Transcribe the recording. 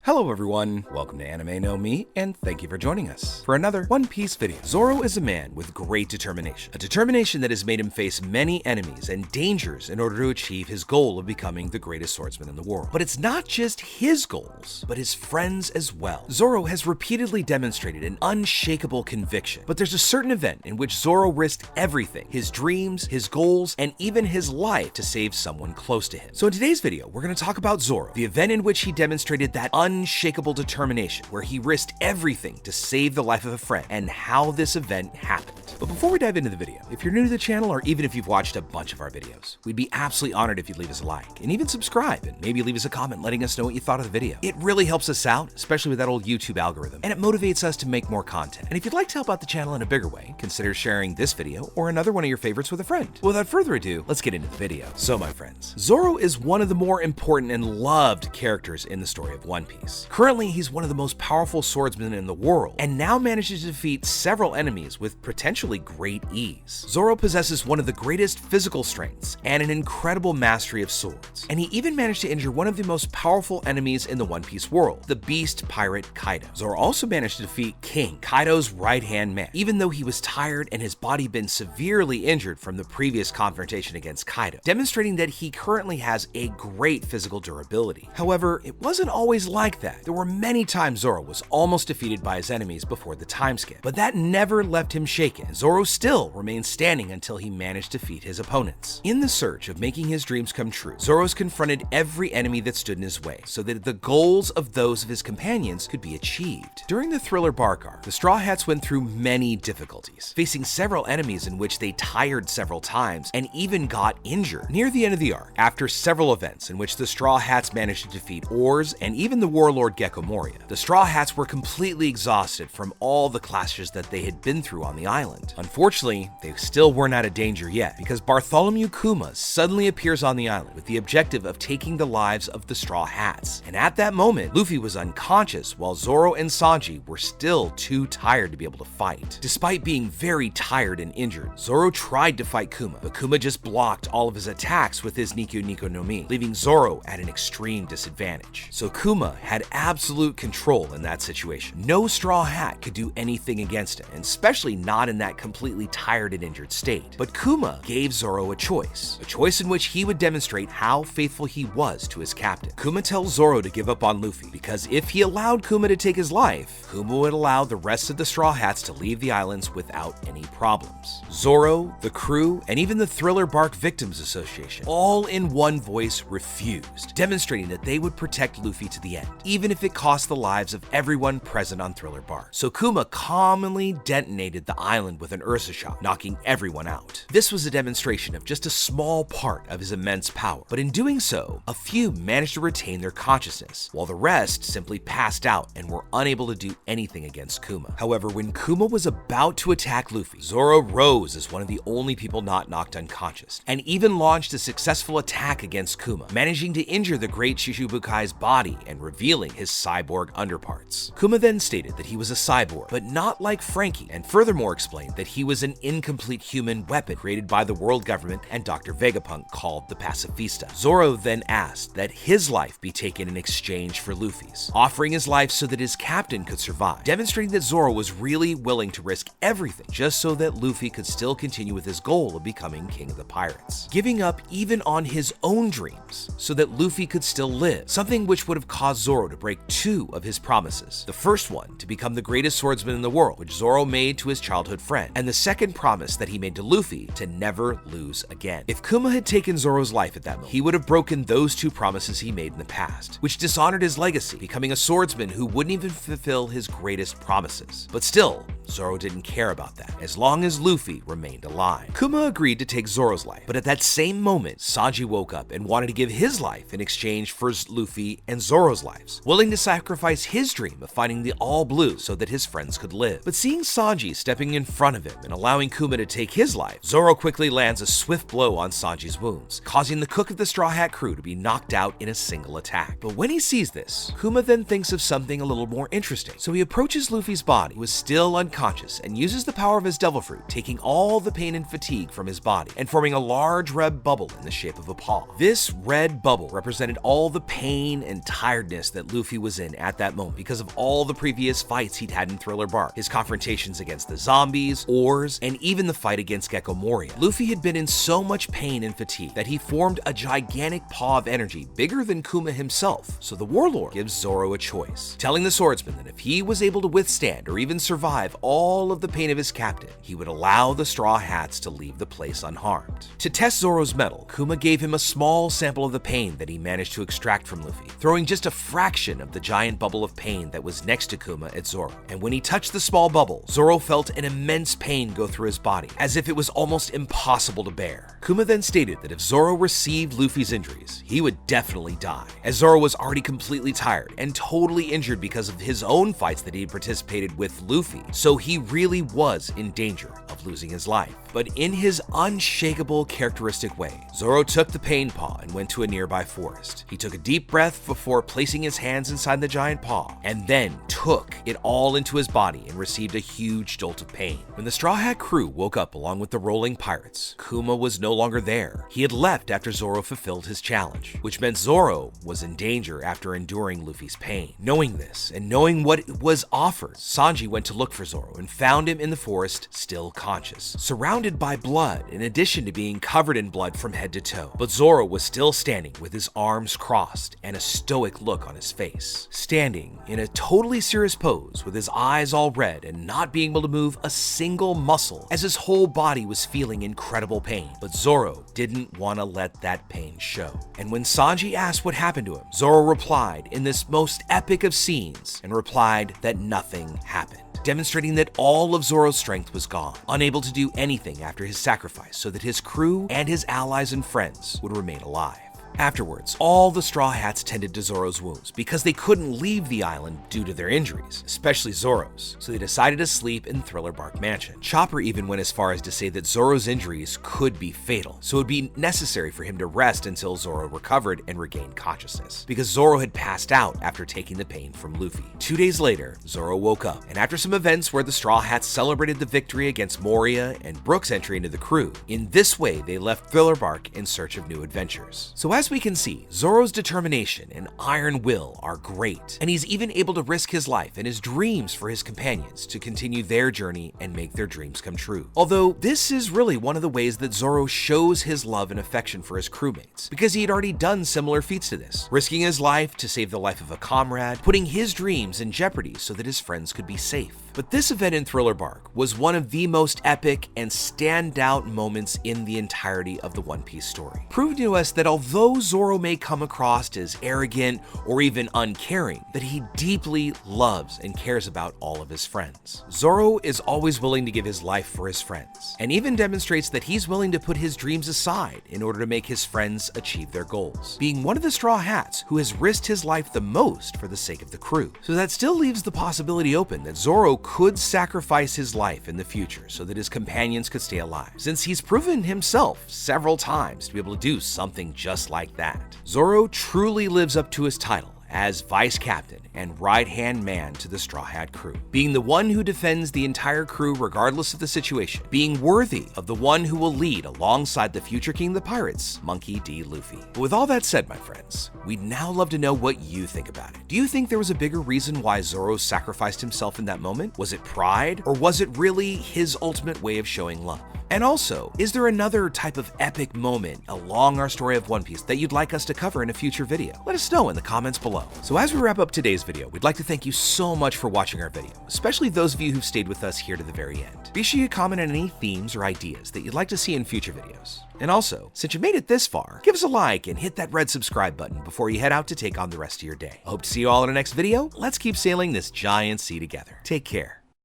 Hello everyone, welcome to Anime No Me, and thank you for joining us for another One Piece video. Zoro is a man with great determination, a determination that has made him face many enemies and dangers in order to achieve his goal of becoming the greatest swordsman in the world. But it's not just his goals, but his friends as well. Zoro has repeatedly demonstrated an unshakable conviction, but there's a certain event in which Zoro risked everything, his dreams, his goals, and even his life to save someone close to him. So in today's video, we're going to talk about Zoro, the event in which he demonstrated that unshakable determination, where he risked everything to save the life of a friend, and how this event happened. But before we dive into the video, if you're new to the channel, or even if you've watched a bunch of our videos, we'd be absolutely honored if you'd leave us a like, and even subscribe, and maybe leave us a comment letting us know what you thought of the video. It really helps us out, especially with that old YouTube algorithm, and it motivates us to make more content. And if you'd like to help out the channel in a bigger way, consider sharing this video or another one of your favorites with a friend. Without further ado, let's get into the video. So my friends, Zoro is one of the more important and loved characters in the story of One Piece. Currently, he's one of the most powerful swordsmen in the world, and now manages to defeat several enemies with potentially great ease. Zoro possesses one of the greatest physical strengths and an incredible mastery of swords, and he even managed to injure one of the most powerful enemies in the One Piece world, the beast pirate Kaido. Zoro also managed to defeat King, Kaido's right-hand man, even though he was tired and his body been severely injured from the previous confrontation against Kaido, demonstrating that he currently has a great physical durability. However, it wasn't always like that. There were many times Zoro was almost defeated by his enemies before the time skip, but that never left him shaken. Zoro still remained standing until he managed to defeat his opponents. In the search of making his dreams come true, Zoro's confronted every enemy that stood in his way so that the goals of those of his companions could be achieved. During the Thriller Bark arc, the Straw Hats went through many difficulties, facing several enemies in which they tired several times and even got injured. Near the end of the arc, after several events in which the Straw Hats managed to defeat Oars and even the warlord Gecko Moria, the Straw Hats were completely exhausted from all the clashes that they had been through on the island. Unfortunately, they still weren't out of danger yet, because Bartholomew Kuma suddenly appears on the island with the objective of taking the lives of the Straw Hats. And at that moment, Luffy was unconscious while Zoro and Sanji were still too tired to be able to fight. Despite being very tired and injured, Zoro tried to fight Kuma, but Kuma just blocked all of his attacks with his Nico Nico no Mi, leaving Zoro at an extreme disadvantage. So Kuma had absolute control in that situation. No Straw Hat could do anything against him, and especially not in that completely tired and injured state. But Kuma gave Zoro a choice in which he would demonstrate how faithful he was to his captain. Kuma tells Zoro to give up on Luffy, because if he allowed Kuma to take his life, Kuma would allow the rest of the Straw Hats to leave the islands without any problems. Zoro, the crew, and even the Thriller Bark Victims Association, all in one voice refused, demonstrating that they would protect Luffy to the end, even if it cost the lives of everyone present on Thriller Bark. So Kuma calmly detonated the island with an Ursa shot, knocking everyone out. This was a demonstration of just a small part of his immense power, but in doing so, a few managed to retain their consciousness, while the rest simply passed out and were unable to do anything against Kuma. However, when Kuma was about to attack Luffy, Zoro rose as one of the only people not knocked unconscious, and even launched a successful attack against Kuma, managing to injure the great Shichibukai's body and revealing his cyborg underparts. Kuma then stated that he was a cyborg, but not like Frankie, and furthermore explained that he was an incomplete human weapon created by the world government and Dr. Vegapunk called the Pacifista. Zoro then asked that his life be taken in exchange for Luffy's, offering his life so that his captain could survive, demonstrating that Zoro was really willing to risk everything just so that Luffy could still continue with his goal of becoming king of the pirates, giving up even on his own dreams so that Luffy could still live, something which would have caused Zoro to break two of his promises. The first one, to become the greatest swordsman in the world, which Zoro made to his childhood friend, and the second promise that he made to Luffy to never lose again. If Kuma had taken Zoro's life at that moment, he would have broken those two promises he made in the past, which dishonored his legacy, becoming a swordsman who wouldn't even fulfill his greatest promises. But still, Zoro didn't care about that, as long as Luffy remained alive. Kuma agreed to take Zoro's life, but at that same moment, Sanji woke up and wanted to give his life in exchange for Luffy and Zoro's lives, willing to sacrifice his dream of finding the All Blue so that his friends could live. But seeing Sanji stepping in front of him and allowing Kuma to take his life, Zoro quickly lands a swift blow on Sanji's wounds, causing the cook of the Straw Hat crew to be knocked out in a single attack. But when he sees this, Kuma then thinks of something a little more interesting. So he approaches Luffy's body, who was still unconscious conscious and uses the power of his devil fruit, taking all the pain and fatigue from his body and forming a large red bubble in the shape of a paw. This red bubble represented all the pain and tiredness that Luffy was in at that moment because of all the previous fights he'd had in Thriller Bark, his confrontations against the zombies, Oars, and even the fight against Gecko Moria. Luffy had been in so much pain and fatigue that he formed a gigantic paw of energy bigger than Kuma himself. So the warlord gives Zoro a choice, telling the swordsman that if he was able to withstand or even survive all of the pain of his captain, he would allow the Straw Hats to leave the place unharmed. To test Zoro's mettle, Kuma gave him a small sample of the pain that he managed to extract from Luffy, throwing just a fraction of the giant bubble of pain that was next to Kuma at Zoro. And when he touched the small bubble, Zoro felt an immense pain go through his body, as if it was almost impossible to bear. Kuma then stated that if Zoro received Luffy's injuries, he would definitely die, as Zoro was already completely tired and totally injured because of his own fights that he had participated with Luffy, so he really was in danger of losing his life. But in his unshakable, characteristic way, Zoro took the pain paw and went to a nearby forest. He took a deep breath before placing his hands inside the giant paw, and then took it all into his body and received a huge jolt of pain. When the Straw Hat crew woke up along with the rolling pirates, Kuma was no longer there. He had left after Zoro fulfilled his challenge, which meant Zoro was in danger after enduring Luffy's pain. Knowing this, and knowing what was offered, Sanji went to look for Zoro and found him in the forest, still conscious, surrounded by blood, in addition to being covered in blood from head to toe. But Zoro was still standing with his arms crossed and a stoic look on his face, standing in a totally serious pose with his eyes all red and not being able to move a single muscle, as his whole body was feeling incredible pain. But Zoro didn't want to let that pain show. And when Sanji asked what happened to him, Zoro replied in this most epic of scenes and replied that nothing happened, demonstrating that all of Zoro's strength was gone, unable to do anything after his sacrifice so that his crew and his allies and friends would remain alive. Afterwards, all the Straw Hats tended to Zoro's wounds because they couldn't leave the island due to their injuries, especially Zoro's, so they decided to sleep in Thriller Bark Mansion. Chopper even went as far as to say that Zoro's injuries could be fatal, so it would be necessary for him to rest until Zoro recovered and regained consciousness, because Zoro had passed out after taking the pain from Luffy. 2 days later, Zoro woke up, and after some events where the Straw Hats celebrated the victory against Moria and Brook's entry into the crew, in this way they left Thriller Bark in search of new adventures. So as we can see, Zoro's determination and iron will are great, and he's even able to risk his life and his dreams for his companions to continue their journey and make their dreams come true. Although this is really one of the ways that Zoro shows his love and affection for his crewmates, because he had already done similar feats to this, risking his life to save the life of a comrade, putting his dreams in jeopardy so that his friends could be safe. But this event in Thriller Bark was one of the most epic and standout moments in the entirety of the One Piece story, proving to us that although Zoro may come across as arrogant or even uncaring, that he deeply loves and cares about all of his friends. Zoro is always willing to give his life for his friends, and even demonstrates that he's willing to put his dreams aside in order to make his friends achieve their goals, being one of the Straw Hats who has risked his life the most for the sake of the crew. So that still leaves the possibility open that Zoro could sacrifice his life in the future so that his companions could stay alive, since he's proven himself several times to be able to do something just like that. Zoro truly lives up to his title as vice captain and right-hand man to the Straw Hat crew, being the one who defends the entire crew regardless of the situation, being worthy of the one who will lead alongside the future king of the pirates, Monkey D. Luffy. But with all that said, my friends, we'd now love to know what you think about it. Do you think there was a bigger reason why Zoro sacrificed himself in that moment? Was it pride, or was it really his ultimate way of showing love? And also, is there another type of epic moment along our story of One Piece that you'd like us to cover in a future video? Let us know in the comments below. So as we wrap up today's video, we'd like to thank you so much for watching our video, especially those of you who've stayed with us here to the very end. Be sure you comment on any themes or ideas that you'd like to see in future videos. And also, since you made it this far, give us a like and hit that red subscribe button before you head out to take on the rest of your day. I hope to see you all in our next video. Let's keep sailing this giant sea together. Take care.